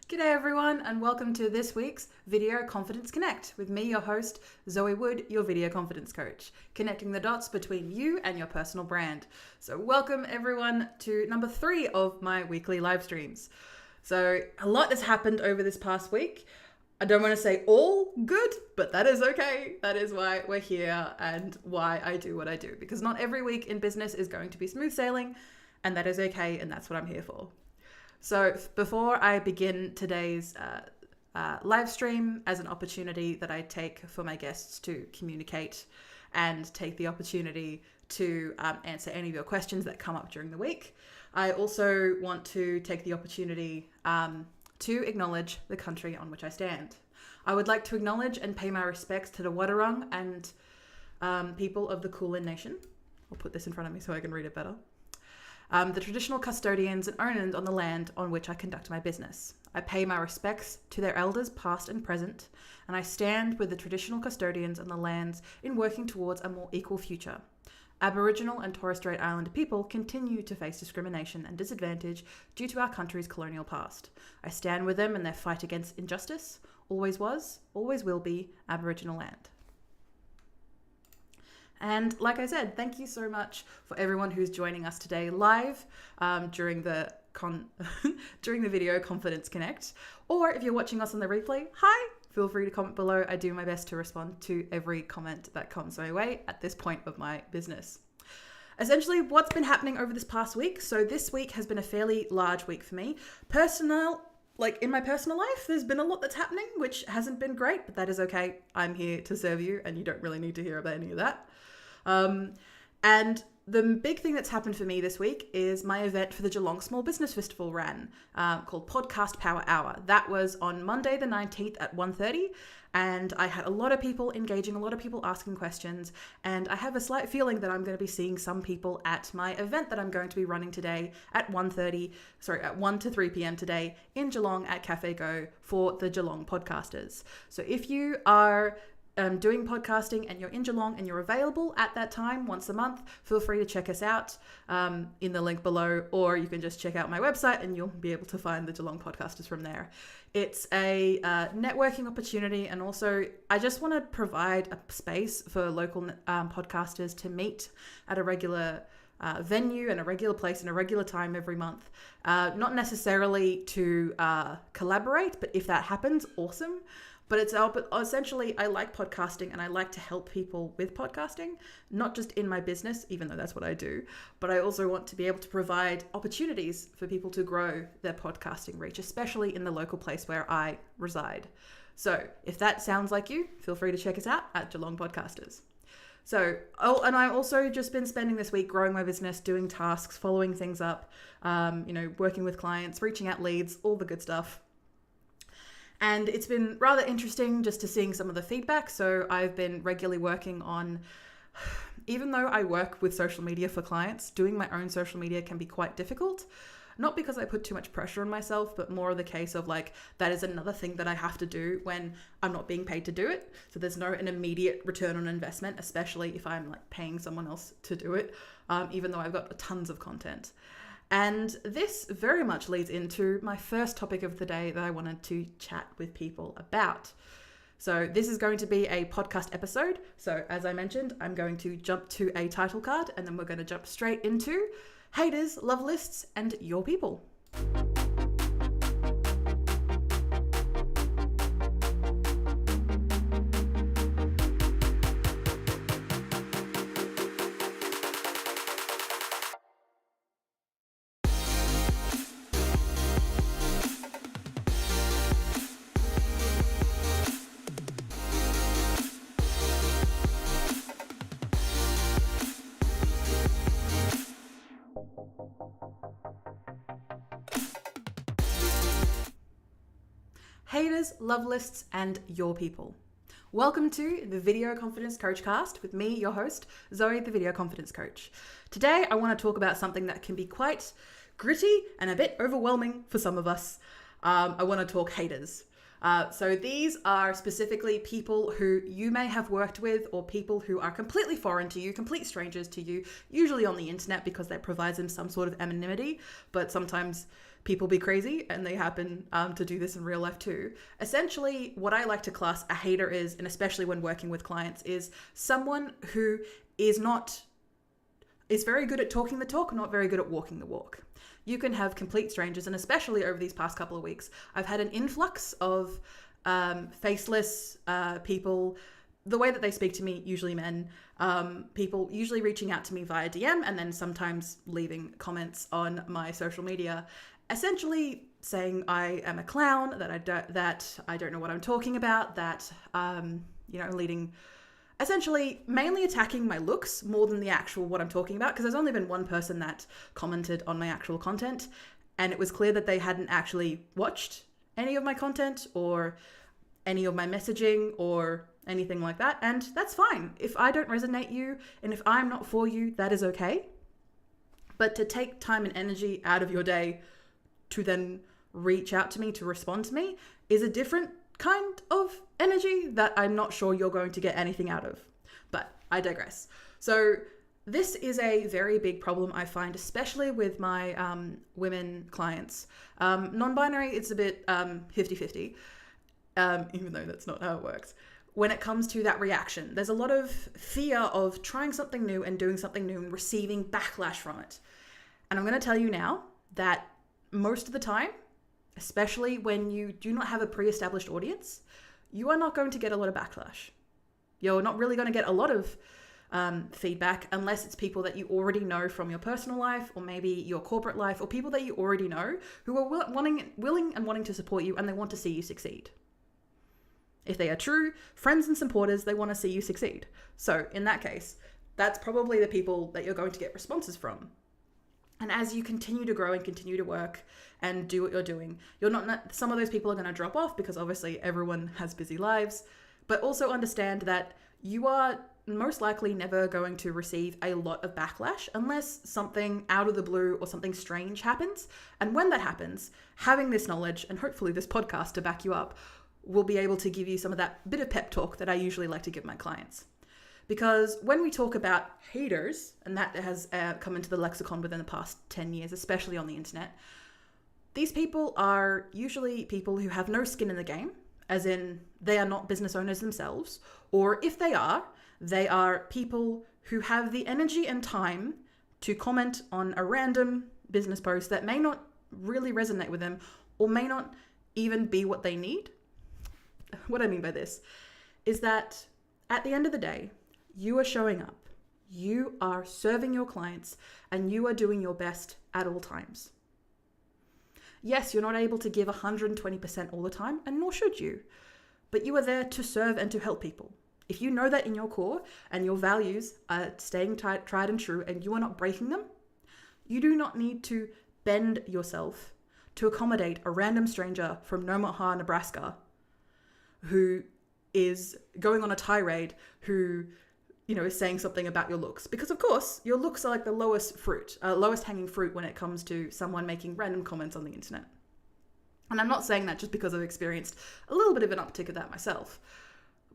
G'day everyone, and welcome to this week's Video Confidence Connect with me, your host, Zoe Wood, your video confidence coach, connecting the dots between you and your personal brand. So welcome everyone to number 3 of my weekly live streams. So a lot has happened over this past week. I don't want to say all good, but that is okay. That is why we're here and why I do what I do, because not every week in business is going to be smooth sailing, and that is okay, and that's what I'm here for. So before I begin today's live stream as an opportunity that I take for my guests to communicate and take the opportunity to answer any of your questions that come up during the week, I also want to take the opportunity to acknowledge the country on which I stand. I would like to acknowledge and pay my respects to the Wadawurrung and people of the Kulin Nation. I'll put this in front of me so I can read it better. The traditional custodians and owners on the land on which I conduct my business. I pay my respects to their elders past and present, and I stand with the traditional custodians on the lands in working towards a more equal future. Aboriginal and Torres Strait Islander people continue to face discrimination and disadvantage due to our country's colonial past. I stand with them in their fight against injustice. Always was, always will be Aboriginal land. And like I said, thank you so much for everyone who's joining us today live during the Video Confidence Connect. Or if you're watching us on the replay, hi, feel free to comment below. I do my best to respond to every comment that comes my way at this point of my business. Essentially, what's been happening over this past week? So this week has been a fairly large week for me. In my personal life, there's been a lot that's happening, which hasn't been great, but that is okay. I'm here to serve you, and you don't really need to hear about any of that. And the big thing that's happened for me this week is my event for the Geelong Small Business Festival ran, called Podcast Power Hour. That was on Monday the 19th at 1:30, and I had a lot of people engaging, a lot of people asking questions, and I have a slight feeling that I'm going to be seeing some people at my event that I'm going to be running today at 1 to 3 p.m. today in Geelong at Cafe Go for the Geelong podcasters. So if you are doing podcasting and you're in Geelong and you're available at that time once a month, feel free to check us out in the link below, or you can just check out my website and you'll be able to find the Geelong podcasters from there. It's a networking opportunity, and also I just want to provide a space for local podcasters to meet at a regular venue and a regular place and a regular time every month. Not necessarily to collaborate, but if that happens, awesome. But essentially, I like podcasting and I like to help people with podcasting, not just in my business, even though that's what I do, but I also want to be able to provide opportunities for people to grow their podcasting reach, especially in the local place where I reside. So if that sounds like you, feel free to check us out at Geelong Podcasters. So, and I've also just been spending this week growing my business, doing tasks, following things up, working with clients, reaching out leads, all the good stuff. And it's been rather interesting just to seeing some of the feedback. So I've been regularly working on, even though I work with social media for clients, doing my own social media can be quite difficult. Not because I put too much pressure on myself, but more of the case of that is another thing that I have to do when I'm not being paid to do it. So there's an immediate return on investment, especially if I'm paying someone else to do it, even though I've got tons of content. And this very much leads into my first topic of the day that I wanted to chat with people about. So this is going to be a podcast episode. So as I mentioned, I'm going to jump to a title card, and then we're going to jump straight into haters, love lists, and your people. haters, love lists, and your people. Welcome to the Video Confidence Coach Cast with me, your host, Zoe, the Video Confidence Coach. Today, I want to talk about something that can be quite gritty and a bit overwhelming for some of us. I want to talk haters. So these are specifically people who you may have worked with or people who are completely foreign to you, complete strangers to you, usually on the internet because that provides them some sort of anonymity, but sometimes people be crazy and they happen to do this in real life too. Essentially, what I like to class a hater is, and especially when working with clients, is someone who is very good at talking the talk, not very good at walking the walk. You can have complete strangers, and especially over these past couple of weeks, I've had an influx of faceless people. The way that they speak to me, usually men, people usually reaching out to me via DM and then sometimes leaving comments on my social media, essentially saying I am a clown, that I don't know what I'm talking about, that leading. Essentially, mainly attacking my looks more than the actual what I'm talking about, because there's only been one person that commented on my actual content, and it was clear that they hadn't actually watched any of my content or any of my messaging or anything like that, and that's fine. If I don't resonate you, and if I'm not for you, that is okay. But to take time and energy out of your day to then reach out to me, to respond to me, is a different kind of energy that I'm not sure you're going to get anything out of. But I digress. So this is a very big problem I find, especially with my women clients. Non-binary, it's a bit 50-50, even though that's not how it works. When it comes to that reaction, there's a lot of fear of trying something new and doing something new and receiving backlash from it. And I'm going to tell you now that most of the time, especially when you do not have a pre-established audience, you are not going to get a lot of backlash. You're not really going to get a lot of feedback unless it's people that you already know from your personal life or maybe your corporate life, or people that you already know who are willing and wanting to support you and they want to see you succeed. If they are true friends and supporters, they want to see you succeed. So in that case, that's probably the people that you're going to get responses from. And as you continue to grow and continue to work and do what you're doing, some of those people are going to drop off because obviously everyone has busy lives, but also understand that you are most likely never going to receive a lot of backlash unless something out of the blue or something strange happens. And when that happens, having this knowledge and hopefully this podcast to back you up will be able to give you some of that bit of pep talk that I usually like to give my clients. Because when we talk about haters, and that has come into the lexicon within the past 10 years, especially on the internet, these people are usually people who have no skin in the game, as in they are not business owners themselves, or if they are people who have the energy and time to comment on a random business post that may not really resonate with them or may not even be what they need. What I mean by this is that at the end of the day, you are showing up, you are serving your clients, and you are doing your best at all times. Yes, you're not able to give 120% all the time, and nor should you, but you are there to serve and to help people. If you know that in your core and your values are staying tried and true and you are not breaking them, you do not need to bend yourself to accommodate a random stranger from Omaha, Nebraska, who is going on a tirade, who is saying something about your looks. Because of course, your looks are like the lowest hanging fruit when it comes to someone making random comments on the internet. And I'm not saying that just because I've experienced a little bit of an uptick of that myself.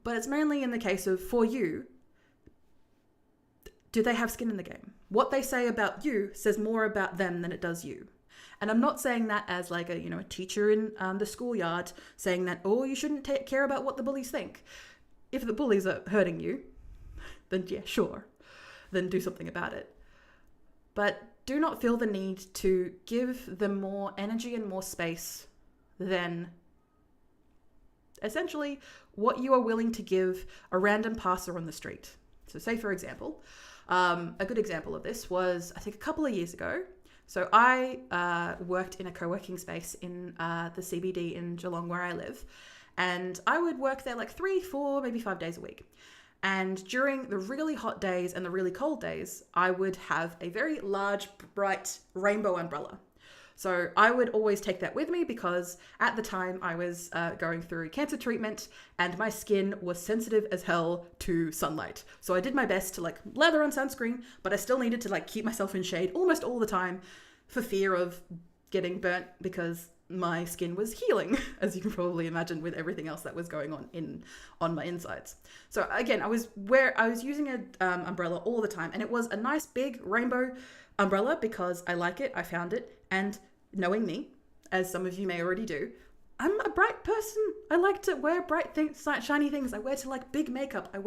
But it's mainly in the case of, for you, do they have skin in the game? What they say about you says more about them than it does you. And I'm not saying that as like a teacher in the schoolyard saying that, oh, you shouldn't care about what the bullies think. If the bullies are hurting you, then yeah, sure, then do something about it. But do not feel the need to give them more energy and more space than essentially what you are willing to give a random passer on the street. So say, for example, a good example of this was, I think, a couple of years ago. So I worked in a co-working space in the CBD in Geelong where I live. And I would work there like 3, 4, maybe 5 days a week. And during the really hot days and the really cold days, I would have a very large, bright rainbow umbrella. So I would always take that with me because at the time I was going through cancer treatment and my skin was sensitive as hell to sunlight. So I did my best to like lather on sunscreen, but I still needed to like keep myself in shade almost all the time for fear of getting burnt because my skin was healing, as you can probably imagine, with everything else that was going on my insides. So again, I was using an umbrella all the time, and it was a nice big rainbow umbrella because I like it. I found it, and knowing me, as some of you may already do, I'm a bright person. I like to wear bright things, shiny things. I wear to like big makeup. I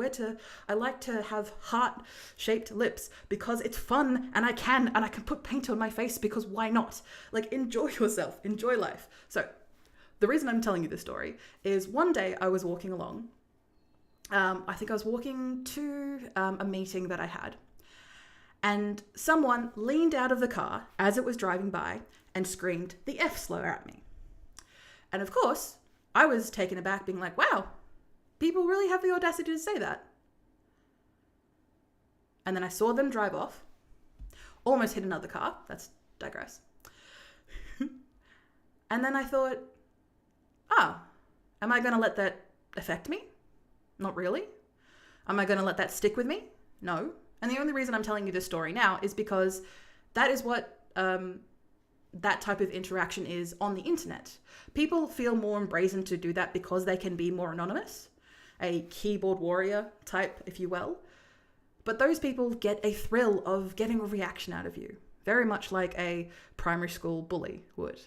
like to have heart-shaped lips because it's fun and I can put paint on my face because why not? Like, enjoy yourself, enjoy life. So the reason I'm telling you this story is one day I was walking along. I think I was walking to a meeting that I had, and someone leaned out of the car as it was driving by and screamed the F slur at me. And of course, I was taken aback being like, wow, people really have the audacity to say that. And then I saw them drive off, almost hit another car. That's digress. And then I thought, am I going to let that affect me? Not really. Am I going to let that stick with me? No. And the only reason I'm telling you this story now is because that is what that type of interaction is on the internet. People feel more embrazen to do that because they can be more anonymous, a keyboard warrior type, if you will. But those people get a thrill of getting a reaction out of you, very much like a primary school bully would.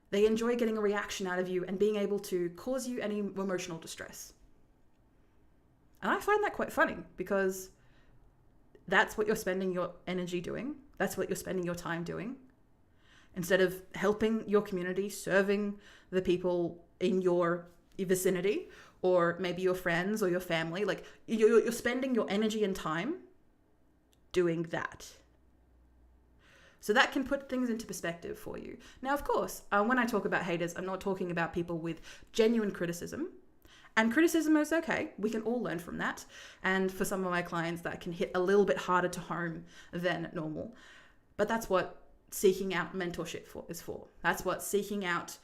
They enjoy getting a reaction out of you and being able to cause you any emotional distress. And I find that quite funny because that's what you're spending your energy doing. That's what you're spending your time doing. Instead of helping your community, serving the people in your vicinity, or maybe your friends or your family, like you're spending your energy and time doing that. So that can put things into perspective for you. Now, of course, when I talk about haters, I'm not talking about people with genuine criticism. And criticism is okay. We can all learn from that. And for some of my clients, that can hit a little bit harder to home than normal. But that's what seeking out mentorship is for. That's what seeking out,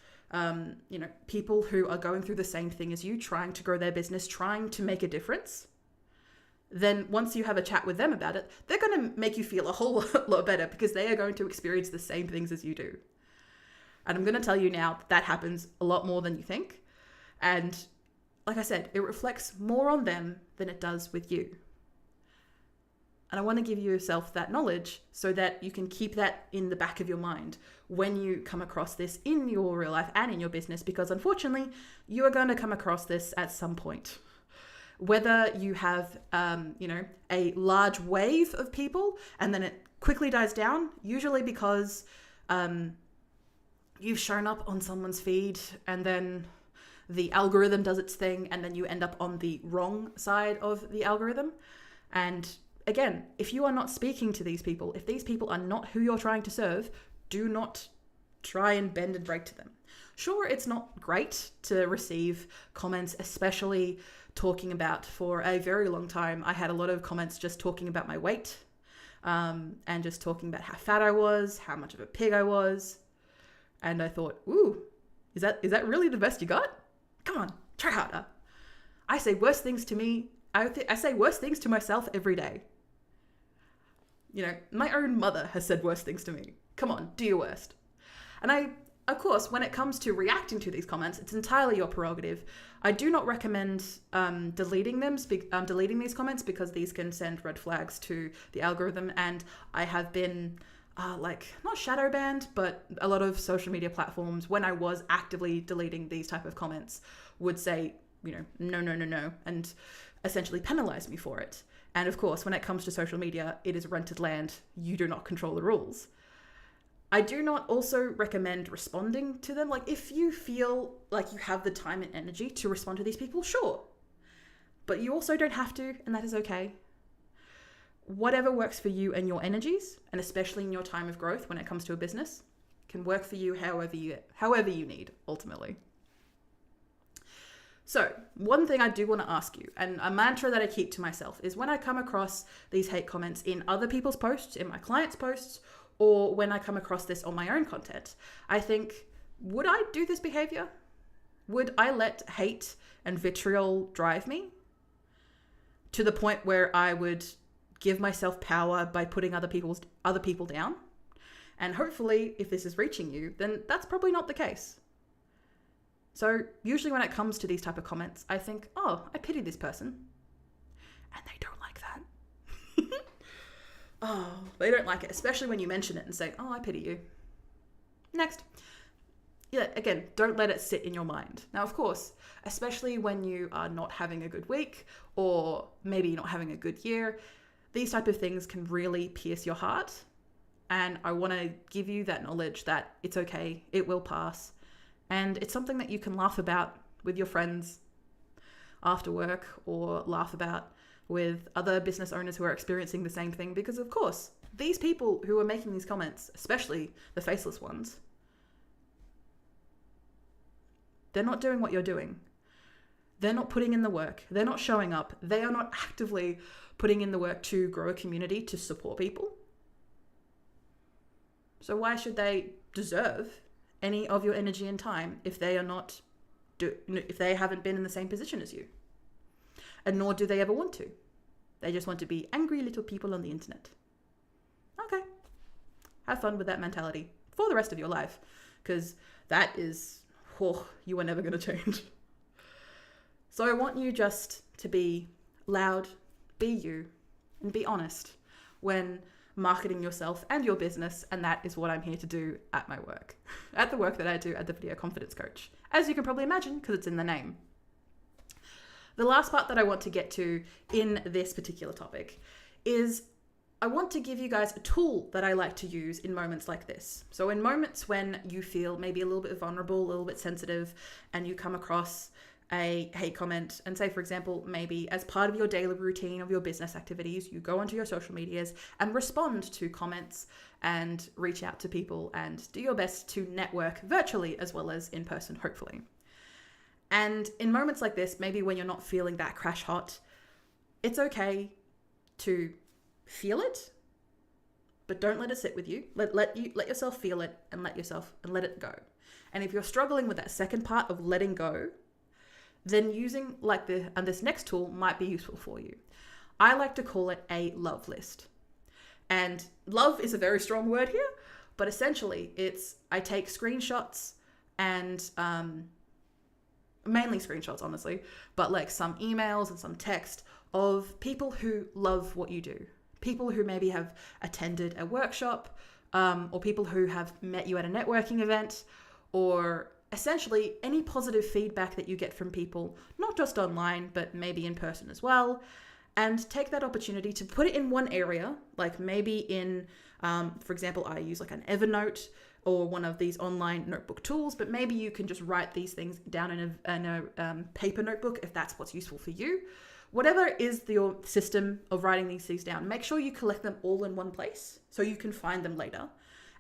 people who are going through the same thing as you, trying to grow their business, trying to make a difference. Then once you have a chat with them about it, they're going to make you feel a whole lot better because they are going to experience the same things as you do. And I'm going to tell you now that happens a lot more than you think. And like I said, it reflects more on them than it does with you. And I want to give yourself that knowledge so that you can keep that in the back of your mind when you come across this in your real life and in your business, because unfortunately, you are going to come across this at some point. Whether you have, a large wave of people and then it quickly dies down, usually because you've shown up on someone's feed and then the algorithm does its thing and then you end up on the wrong side of the algorithm. And again, if you are not speaking to these people, if these people are not who you're trying to serve, do not try and bend and break to them. Sure, it's not great to receive comments, especially talking about, for a very long time, I had a lot of comments just talking about my weight, and just talking about how fat I was, how much of a pig I was. And I thought, ooh, is that really the best you got? Come on, try harder. I say worse things to me. I say worse things to myself every day. My own mother has said worse things to me. Come on, do your worst. And of course, when it comes to reacting to these comments, it's entirely your prerogative. I do not recommend deleting these comments because these can send red flags to the algorithm. And I have been not shadow banned, but a lot of social media platforms, when I was actively deleting these type of comments, would say, no, and essentially penalize me for it. And of course, when it comes to social media, it is rented land. You do not control the rules. I do not also recommend responding to them. Like, if you feel like you have the time and energy to respond to these people, sure. But you also don't have to, and that is okay. Whatever works for you and your energies, and especially in your time of growth when it comes to a business, can work for you however you need, ultimately. So, one thing I do want to ask you, and a mantra that I keep to myself, is when I come across these hate comments in other people's posts, in my clients' posts, or when I come across this on my own content, I think, would I do this behavior? Would I let hate and vitriol drive me to the point where I would give myself power by putting other people down? And hopefully, if this is reaching you, then that's probably not the case. So usually when it comes to these type of comments, I think, oh, I pity this person. And they don't like that. Oh, they don't like it, especially when you mention it and say, oh, I pity you. Next. Yeah, again, don't let it sit in your mind. Now, of course, especially when you are not having a good week or maybe not having a good year, these type of things can really pierce your heart. And I want to give you that knowledge that it's okay, it will pass. And it's something that you can laugh about with your friends after work, or laugh about with other business owners who are experiencing the same thing. Because of course, these people who are making these comments, especially the faceless ones, they're not doing what you're doing. They're not putting in the work. They're not showing up. They are not actively putting in the work to grow a community, to support people. So why should they deserve any of your energy and time if they are not if they haven't been in the same position as you? And nor do they ever want to. They just want to be angry little people on the internet. Okay. Have fun with that mentality for the rest of your life, because that is, you are never going to change. So I want you just to be loud, be you, and be honest when marketing yourself and your business. And that is what I'm here to do at my work, at the work that I do at the Video Confidence Coach, as you can probably imagine, because it's in the name. The last part that I want to get to in this particular topic is I want to give you guys a tool that I like to use in moments like this. So in moments when you feel maybe a little bit vulnerable, a little bit sensitive, and you come across a hate comment, and say, for example, maybe as part of your daily routine of your business activities, you go onto your social medias and respond to comments and reach out to people and do your best to network virtually as well as in person, hopefully. And in moments like this, maybe when you're not feeling that crash hot, it's okay to feel it, but don't let it sit with you. Let yourself feel it and let it go. And if you're struggling with that second part of letting go, then using this next tool might be useful for you. I like to call it a love list. And love is a very strong word here, but essentially I take screenshots and mainly screenshots, honestly, but like some emails and some text of people who love what you do. People who maybe have attended a workshop, or people who have met you at a networking event, or essentially any positive feedback that you get from people, not just online, but maybe in person as well. And take that opportunity to put it in one area, like maybe in, for example, I use like an Evernote or one of these online notebook tools, but maybe you can just write these things down in a paper notebook if that's what's useful for you. Whatever is your system of writing these things down, make sure you collect them all in one place so you can find them later,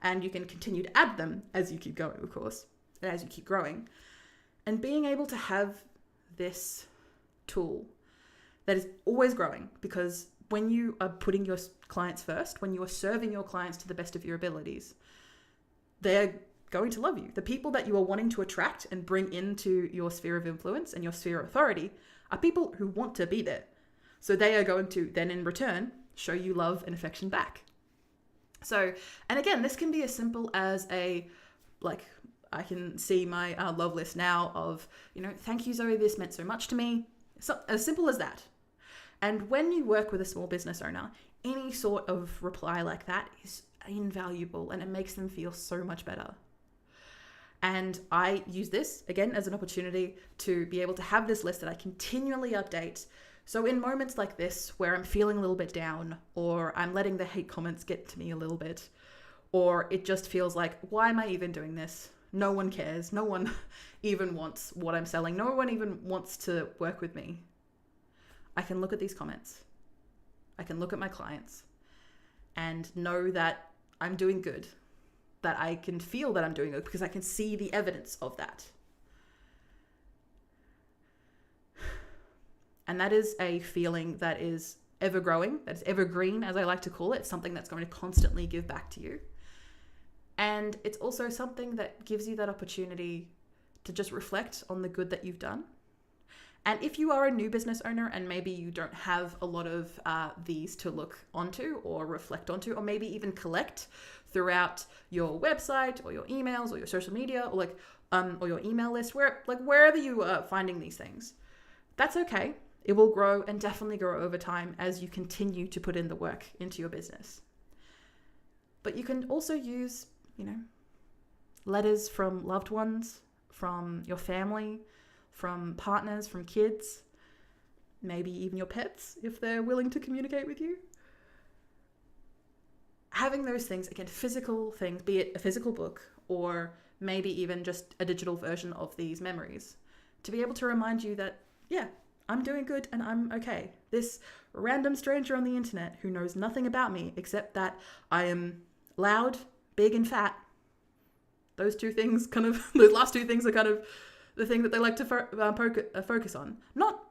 and you can continue to add them as you keep going, of course, as you keep growing. And being able to have this tool that is always growing, because when you are putting your clients first, when you are serving your clients to the best of your abilities, they're going to love you. The people that you are wanting to attract and bring into your sphere of influence and your sphere of authority are people who want to be there. So they are going to then in return show you love and affection back. So, and again, this can be as simple as I can see my love list now of, thank you, Zoe, this meant so much to me. So as simple as that. And when you work with a small business owner, any sort of reply like that is invaluable, and it makes them feel so much better. And I use this, again, as an opportunity to be able to have this list that I continually update. So in moments like this, where I'm feeling a little bit down, or I'm letting the hate comments get to me a little bit, or it just feels like, why am I even doing this? No one cares. No one even wants what I'm selling. No one even wants to work with me. I can look at these comments. I can look at my clients and know that I'm doing good, that I can feel that I'm doing good because I can see the evidence of that. And that is a feeling that is ever growing, that is evergreen, as I like to call it, something that's going to constantly give back to you. And it's also something that gives you that opportunity to just reflect on the good that you've done. And if you are a new business owner and maybe you don't have a lot of these to look onto or reflect onto, or maybe even collect throughout your website or your emails or your social media, or or your email list, wherever you are finding these things, that's okay. It will grow and definitely grow over time as you continue to put in the work into your business. But you can also use, letters from loved ones, from your family, from partners, from kids, maybe even your pets, if they're willing to communicate with you. Having those things, again, physical things, be it a physical book or maybe even just a digital version of these memories, to be able to remind you that, yeah, I'm doing good and I'm okay. This random stranger on the internet who knows nothing about me except that I am loud, big, and fat. Those two things those last two things are kind of the thing that they like to focus on. Not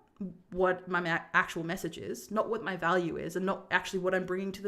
what my actual message is, not what my value is, and not actually what I'm bringing to the